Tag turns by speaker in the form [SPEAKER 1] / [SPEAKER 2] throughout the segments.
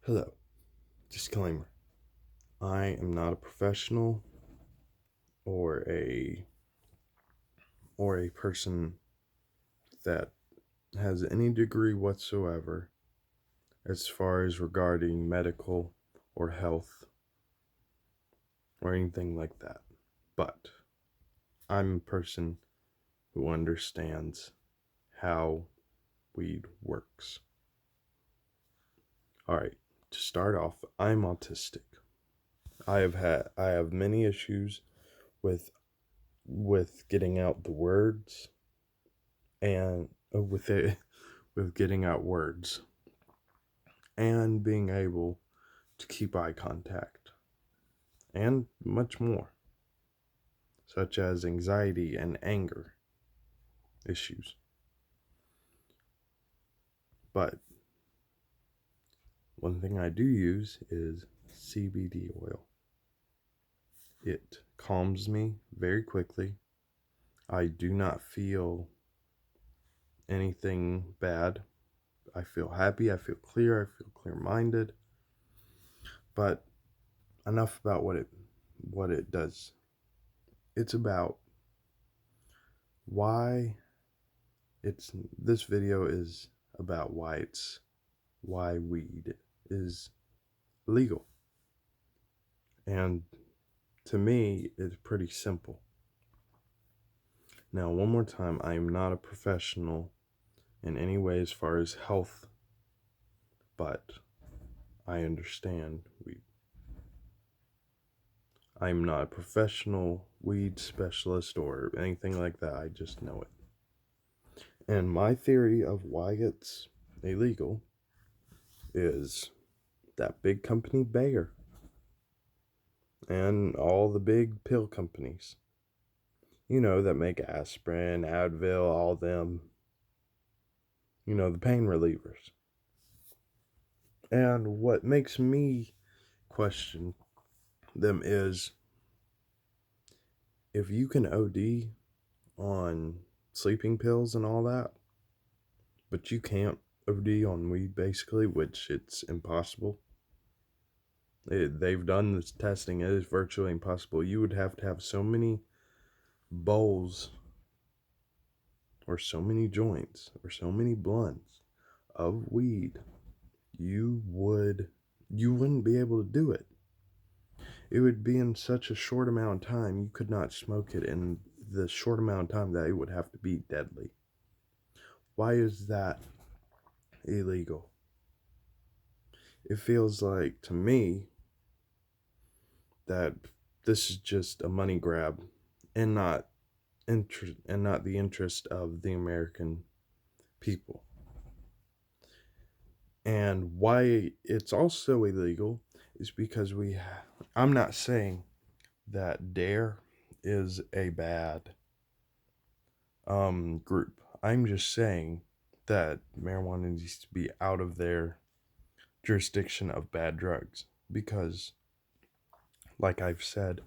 [SPEAKER 1] Hello. Disclaimer. I am not a professional or a person that has any degree whatsoever as far as regarding medical or health or anything like that. But I'm a person who understands how weed works. All right, to start off, I'm autistic. I have many issues with getting out the words and with getting out words and being able to keep eye contact and much more, such as anxiety and anger issues. But one thing I do use is CBD oil. It calms me very quickly. I do not feel anything bad. I feel happy, I feel clear, I feel clear-minded. But enough about what it does. It's about why this video is about why weed is legal. And to me, it's pretty simple. Now, one more time, I am not a professional in any way as far as health, but I understand weed. I'm not a professional weed specialist or anything like that. I just know it. And my theory of why it's illegal is that big company Bayer and all the big pill companies, that make aspirin, Advil, all them, the pain relievers. And what makes me question them is if you can OD on sleeping pills and all that, but you can't OD on weed basically, which it's impossible. They've done this testing. It is virtually impossible. You would have to have so many bowls or so many joints or so many blunts of weed, you wouldn't be able to do it. It would be in such a short amount of time. You could not smoke it in the short amount of time that it would have to be deadly. Why is that illegal? It feels like to me that this is just a money grab and not the interest of the American people. And why it's also illegal is because I'm not saying that DARE is a bad group. I'm just saying that marijuana needs to be out of their jurisdiction of bad drugs because, like I've said,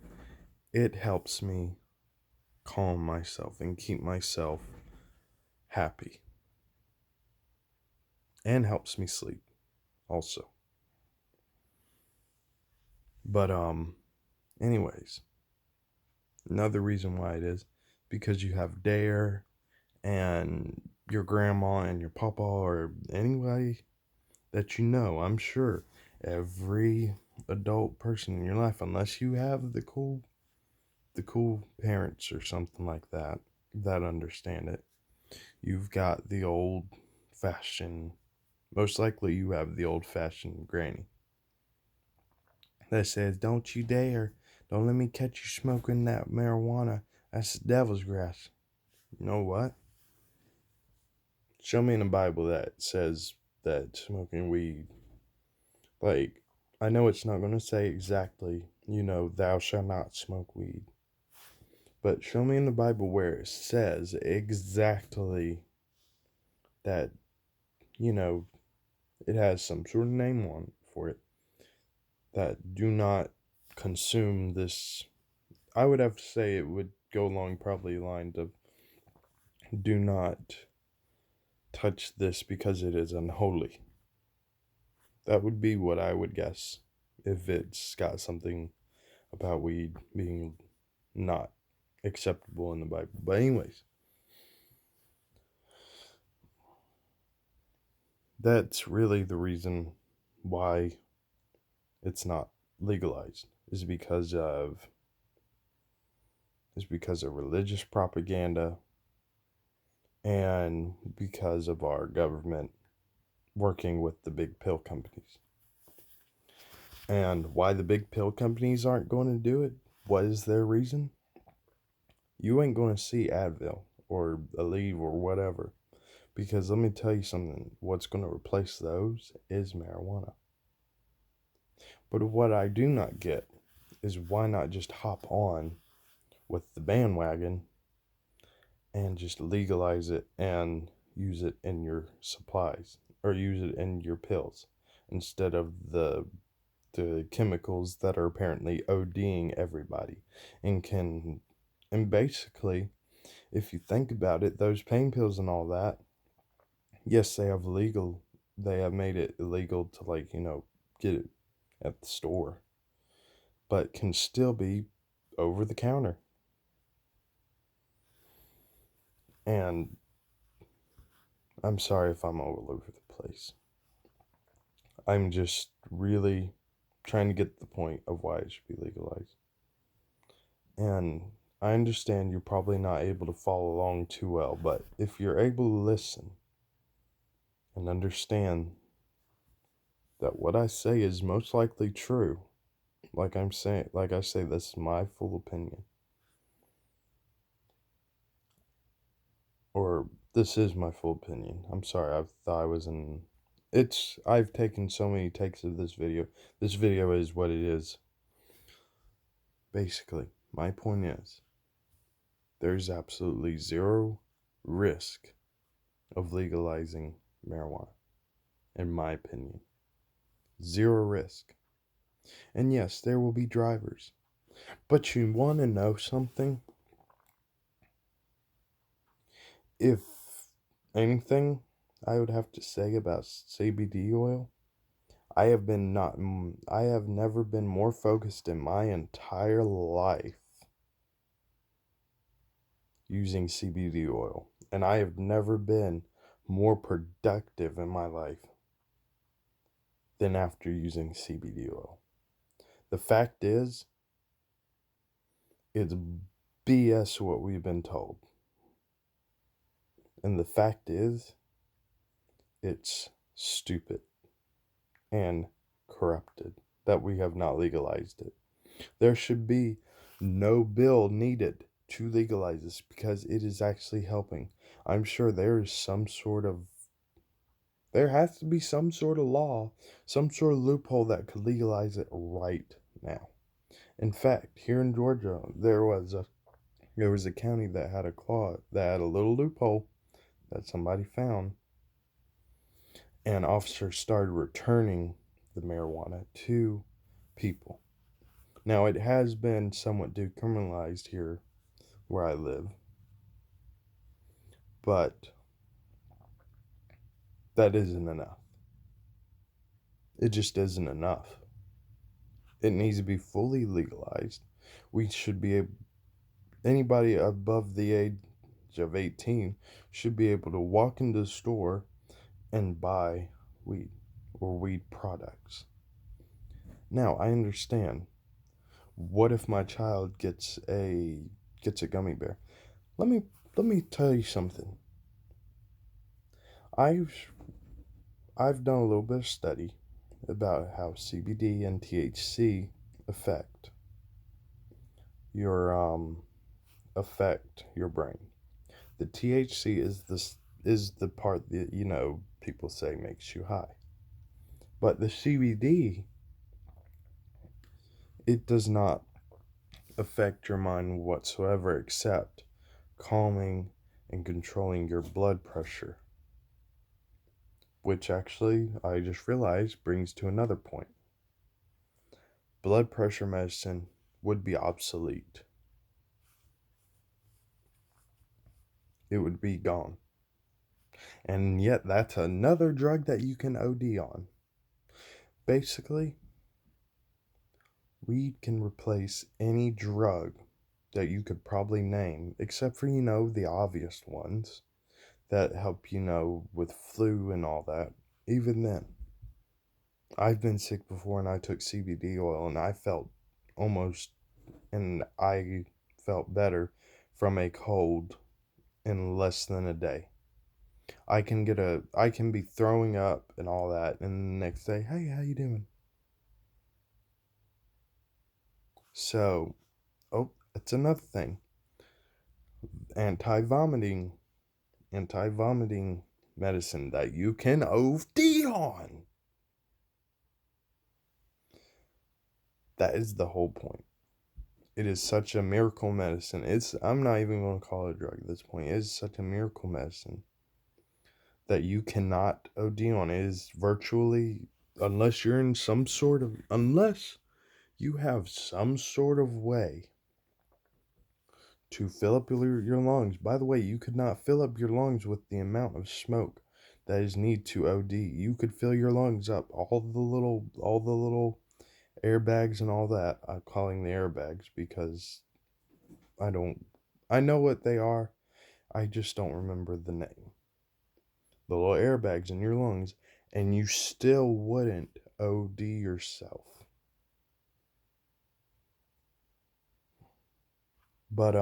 [SPEAKER 1] it helps me calm myself and keep myself happy and helps me sleep also. But anyways, another reason why it is because you have DARE and your grandma and your papa or anybody that I'm sure every adult person in your life, unless you have the cool parents or something like that understand it, you've got the old fashioned, most likely you have the old fashioned granny that says, "Don't you dare, don't let me catch you smoking that marijuana, that's the devil's grass." You know what? Show me in the Bible that says that smoking weed, like, I know it's not going to say exactly, thou shalt not smoke weed. But show me in the Bible where it says exactly that, it has some sort of name on for it, that do not consume this. I would have to say it would go along probably the lines of do not touch this because it is unholy. That would be what I would guess if it's got something about weed being not acceptable in the Bible. But, anyways, that's really the reason why it's not legalized is because of religious propaganda and because of our government working with the big pill companies. And why the big pill companies aren't going to do it? What is their reason? You ain't going to see Advil or Aleve or whatever. Because let me tell you something, what's going to replace those is marijuana. But what I do not get is why not just hop on with the bandwagon and just legalize it and use it in your supplies or use it in your pills instead of the chemicals that are apparently ODing everybody and basically, if you think about it, those pain pills and all that, yes, they have made it illegal to, like, get it at the store, but can still be over the counter. And I'm sorry if I'm all over the place. I'm just really trying to get the point of why it should be legalized. And I understand you're probably not able to follow along too well, but if you're able to listen and understand that what I say is most likely true, like I say, this is my full opinion. Or this is my full opinion. I'm sorry, I thought I was in. I've taken so many takes of this video. This video is what it is. Basically, my point is there's absolutely zero risk of legalizing marijuana, in my opinion. Zero risk. And yes, there will be drivers. But you want to know something? If anything I would have to say about CBD oil, I have never been more focused in my entire life using CBD oil. And I have never been more productive in my life than after using CBD oil. The fact is, it's BS what we've been told. And the fact is, it's stupid and corrupted that we have not legalized it. There should be no bill needed to legalize this because it is actually helping. I'm sure there has to be some sort of law, some sort of loophole that could legalize it right now. In fact, here in Georgia, there was a county that had a little loophole that somebody found, and officers started returning the marijuana to people. Now, it has been somewhat decriminalized here where I live, but that isn't enough. It just isn't enough. It needs to be fully legalized. We should be able, anybody above the age of 18 should be able to walk into the store and buy weed or weed products. Now, I understand. What if my child gets a gummy bear? Let me tell you something. I've done a little bit of study about how CBD and THC affect your brain. The THC is the part that people say makes you high. But the CBD, it does not affect your mind whatsoever except calming and controlling your blood pressure. Which actually, I just realized, brings to another point. Blood pressure medicine would be obsolete. It would be gone. And yet, that's another drug that you can OD on. basically, weed can replace any drug that you could probably name, except for, the obvious ones that help, with flu and all that. Even then, I've been sick before and I took CBD oil and almost, I felt better from a cold in less than a day. I can be throwing up and all that, and the next day, hey, how you doing? So, oh, it's another thing. Anti-vomiting, anti-vomiting medicine that you can OD on. That is the whole point. It is such a miracle medicine. I'm not even going to call it a drug at this point. It is such a miracle medicine that you cannot OD on. It is virtually, unless you have some sort of way to fill up your lungs. By the way, you could not fill up your lungs with the amount of smoke that is needed to OD. You could fill your lungs up, all the little airbags and all that. I'm calling the airbags because I don't, I know what they are. I just don't remember the name. The little airbags in your lungs, and you still wouldn't OD yourself. But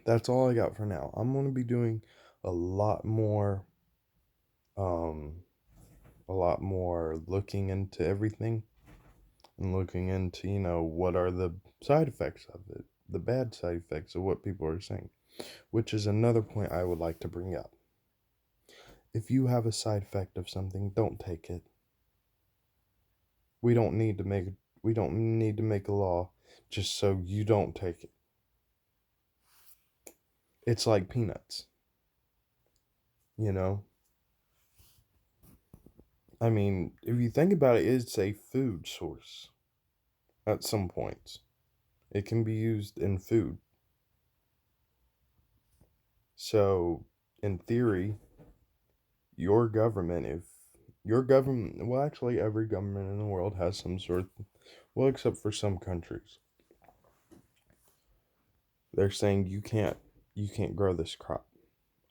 [SPEAKER 1] that's all I got for now. I'm going to be doing a lot more um a lot more looking into everything and looking into, what are the side effects of it, the bad side effects of what people are saying, which is another point I would like to bring up. If you have a side effect of something, don't take it. We don't need to make a law just so you don't take it. It's like peanuts. You know? I mean, if you think about it, it's a food source at some points. It can be used in food. So, in theory, if your government, well, actually, every government in the world has some sort of, well, except for some countries, they're saying you can't grow this crop,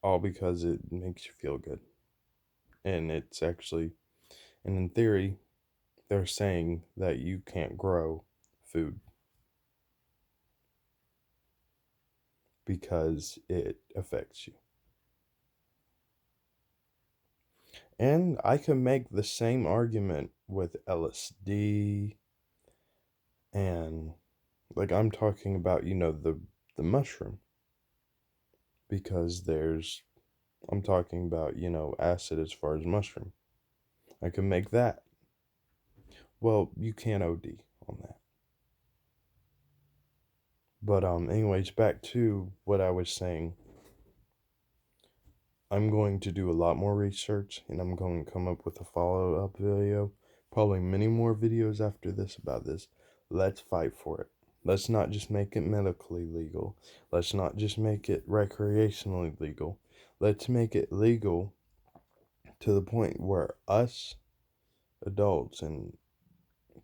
[SPEAKER 1] all because it makes you feel good. And it's actually, and in theory, they're saying that you can't grow food because it affects you. And I can make the same argument with LSD and, like, I'm talking about, the mushroom, because I'm talking about, acid as far as mushroom. I can make that. Well, you can't OD on that. But anyways, back to what I was saying. I'm going to do a lot more research and I'm going to come up with a follow-up video. Probably many more videos after this about this. Let's fight for it. Let's not just make it medically legal. Let's not just make it recreationally legal. Let's make it legal to the point where us adults and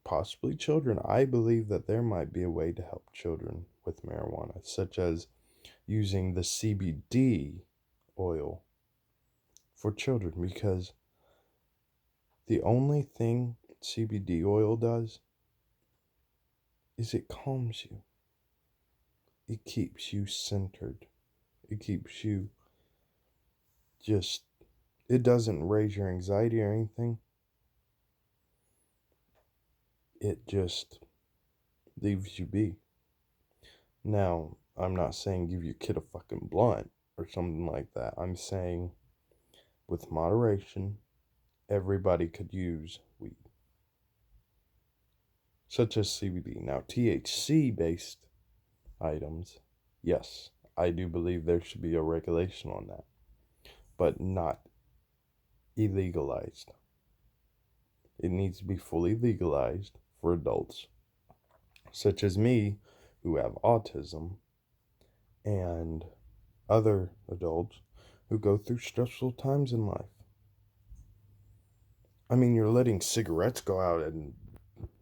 [SPEAKER 1] possibly children, I believe that there might be a way to help children with marijuana, such as using the CBD oil for children, because the only thing CBD oil does is it calms you. It keeps you centered. It keeps you just, it doesn't raise your anxiety or anything. It just leaves you be. Now, I'm not saying give your kid a fucking blunt or something like that. I'm saying with moderation, everybody could use weed, such as CBD. Now, THC based items, yes, I do believe there should be a regulation on that, but not illegalized. It needs to be fully legalized for adults, such as me, who have autism, and other adults who go through stressful times in life. I mean, you're letting cigarettes go out, and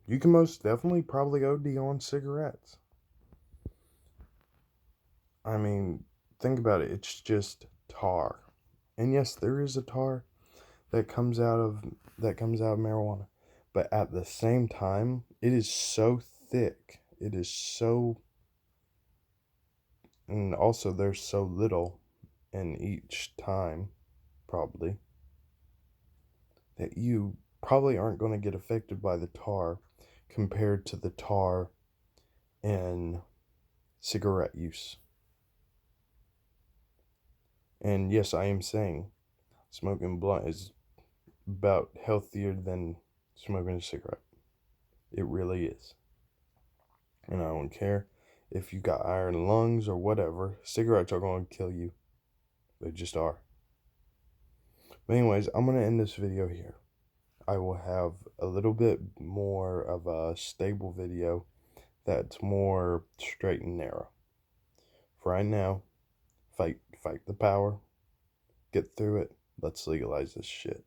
[SPEAKER 1] you can most definitely probably OD on cigarettes. I mean, think about it. It's just tar. And yes, there is a tar that comes out of marijuana. But at the same time, it is so thick. It is so, and also there's so little in each time, probably, that you probably aren't going to get affected by the tar compared to the tar in cigarette use. And yes, I am saying smoking blunt is about healthier than smoking a cigarette. It really is. And I don't care if you got iron lungs or whatever, cigarettes are going to kill you. They just are. But anyways, I'm going to end this video here. I will have a little bit more of a stable video that's more straight and narrow. For right now, fight the power, get through it, let's legalize this shit.